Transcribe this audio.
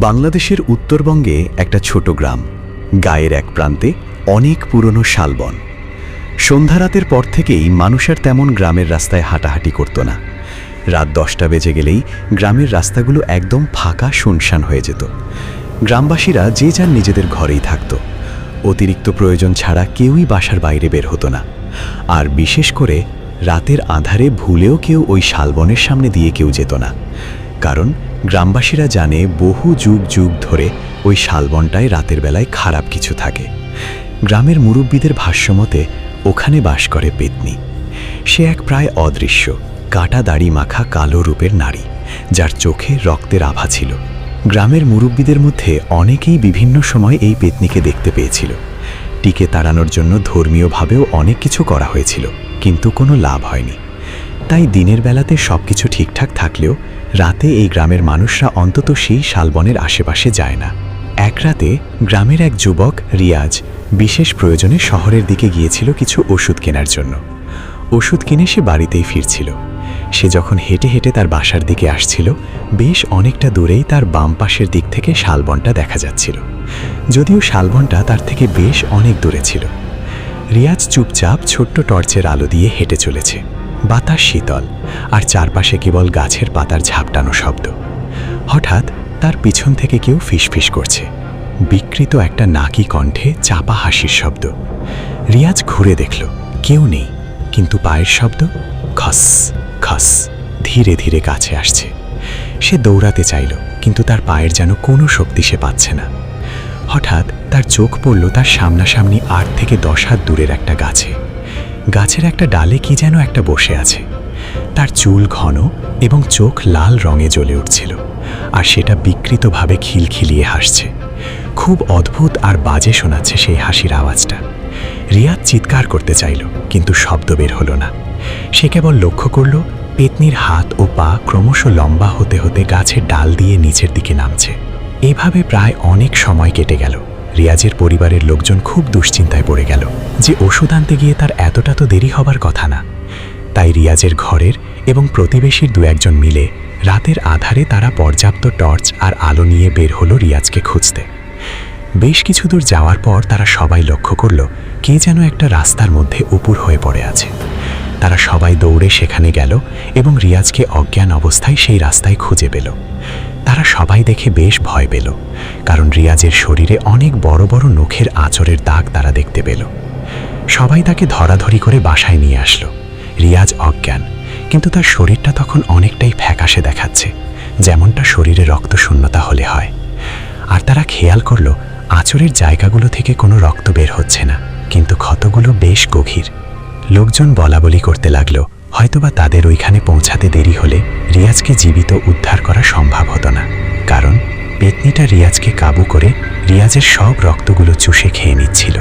বাংলাদেশের উত্তরবঙ্গে একটা ছোট গ্রাম, গায়ের এক প্রান্তে অনেক পুরনো শালবন। সন্ধ্যারাতের পর থেকেই মানুষ আর তেমন গ্রামের রাস্তায় হাঁটাহাঁটি করত না। রাত 10টা বেজে গেলেই গ্রামের রাস্তাগুলো একদম ফাঁকা শুনশান হয়ে যেত। গ্রামবাসীরা যে যার নিজেদের ঘরেই থাকত। অতিরিক্ত প্রয়োজন ছাড়া কেউই বাসার বাইরে বের হতো না। আর বিশেষ করে রাতের আঁধারে ভুলেও কেউ ওই শালবনের সামনে দিয়ে কেউ যেত না, কারণ গ্রামবাসীরা জানে বহু যুগ যুগ ধরে ওই শালবনটায় রাতের বেলায় খারাপ কিছু থাকে। গ্রামের মুরব্বীদের ভাষ্যমতে ওখানে বাস করে পেতনি। সে এক প্রায় অদৃশ্য কাটা দাড়ি মাখা কালো রূপের নারী, যার চোখে রক্তের আভা ছিল। গ্রামের মুরব্বীদের মধ্যে অনেকেই বিভিন্ন সময় এই পেতনিকে দেখতে পেয়েছিল। টিকে তাড়ানোর জন্য ধর্মীয়ভাবেও অনেক কিছু করা হয়েছিল, কিন্তু কোনো লাভ হয়নি। তাই দিনের বেলাতে সবকিছু ঠিকঠাক থাকলেও রাতে এই গ্রামের মানুষরা অন্তত সেই শালবনের আশেপাশে যায় না। এক রাতে গ্রামের এক যুবক রিয়াজ বিশেষ প্রয়োজনে শহরের দিকে গিয়েছিল কিছু ওষুধ কেনার জন্য। ওষুধ কিনে সে বাড়িতেই ফিরছিল। সে যখন হেঁটে হেঁটে তার বাসার দিকে আসছিল, বেশ অনেকটা দূরেই তার বাম পাশের দিক থেকে শালবনটা দেখা যাচ্ছিল, যদিও শালবনটা তার থেকে বেশ অনেক দূরে ছিল। রিয়াজ চুপচাপ ছোট্ট টর্চের আলো দিয়ে হেঁটে চলেছে। বাতাস শীতল, আর চারপাশে কেবল গাছের পাতার ঝাপটানো শব্দ। হঠাৎ তার পিছন থেকে কেউ ফিসফিস করছে। বিকৃত একটা নাকি কণ্ঠে চাপা হাসির শব্দ। রিয়াজ ঘুরে দেখল, কেউ নেই, কিন্তু পায়ের শব্দ খস খস ধীরে ধীরে কাছে আসছে। সে দৌড়াতে চাইল, কিন্তু তার পায়ের যেন কোনো শক্তি সে পাচ্ছে না। হঠাৎ তার চোখ পড়ল তার সামনাসামনি 8 থেকে 10 হাত দূরের একটা গাছে। গাছের একটা ডালে কি যেন একটা বসে আছে। তার চুল ঘন এবং চোখ লাল রঙে জ্বলে উঠছিল, আর সেটা বিকৃতভাবে খিলখিলিয়ে হাসছে। খুব অদ্ভুত আর বাজে শোনাচ্ছে সেই হাসির আওয়াজটা। রিয়াজ চিৎকার করতে চাইল, কিন্তু শব্দ বের হলো না। সে কেবল লক্ষ্য করল পেতনির হাত ও পা ক্রমশ লম্বা হতে হতে গাছের ডাল দিয়ে নিচের দিকে নামছে। এভাবে প্রায় অনেক সময় কেটে গেল। রিয়াজের পরিবারের লোকজন খুব দুশ্চিন্তায় পড়ে গেল যে ওষুধ আনতে গিয়ে তার এতটা তো দেরি হবার কথা না। তাই রিয়াজের ঘরের এবং প্রতিবেশীর 2-1 মিলে রাতের আধারে তারা পর্যাপ্ত টর্চ আর আলো নিয়ে বের হলো রিয়াজকে খুঁজতে। বেশ কিছু দূর যাওয়ার পর তারা সবাই লক্ষ্য করল কে যেন একটা রাস্তার মধ্যে উপুর হয়ে পড়ে আছে। তারা সবাই দৌড়ে সেখানে গেল এবং রিয়াজকে অজ্ঞান অবস্থায় সেই রাস্তায় খুঁজে পেল। তারা সবাই দেখে বেশ ভয় পেল, কারণ রিয়াজের শরীরে অনেক বড় বড় নখের আঁচড়ের দাগ তারা দেখতে পেল। সবাই তাকে ধরাধরি করে বাসায় নিয়ে আসলো। রিয়াজ অজ্ঞান, কিন্তু তার শরীরটা তখন অনেকটাই ফ্যাকাশে দেখাচ্ছে, যেমনটা শরীরে রক্তশূন্যতা হলে হয়। আর তারা খেয়াল করল আঁচড়ের জায়গাগুলো থেকে কোনো রক্ত বের হচ্ছে না, কিন্তু ক্ষতগুলো বেশ গভীর। লোকজন বলাবলি করতে লাগলো হয়তোবা তাদের ওইখানে পৌঁছাতে দেরি হলে রিয়াজকে জীবিত উদ্ধার করা সম্ভব হতো না, কারণ পেতনিটা রিয়াজকে কাবু করে রিয়াজের সব রক্তগুলো চুষে খেয়ে নিচ্ছিল।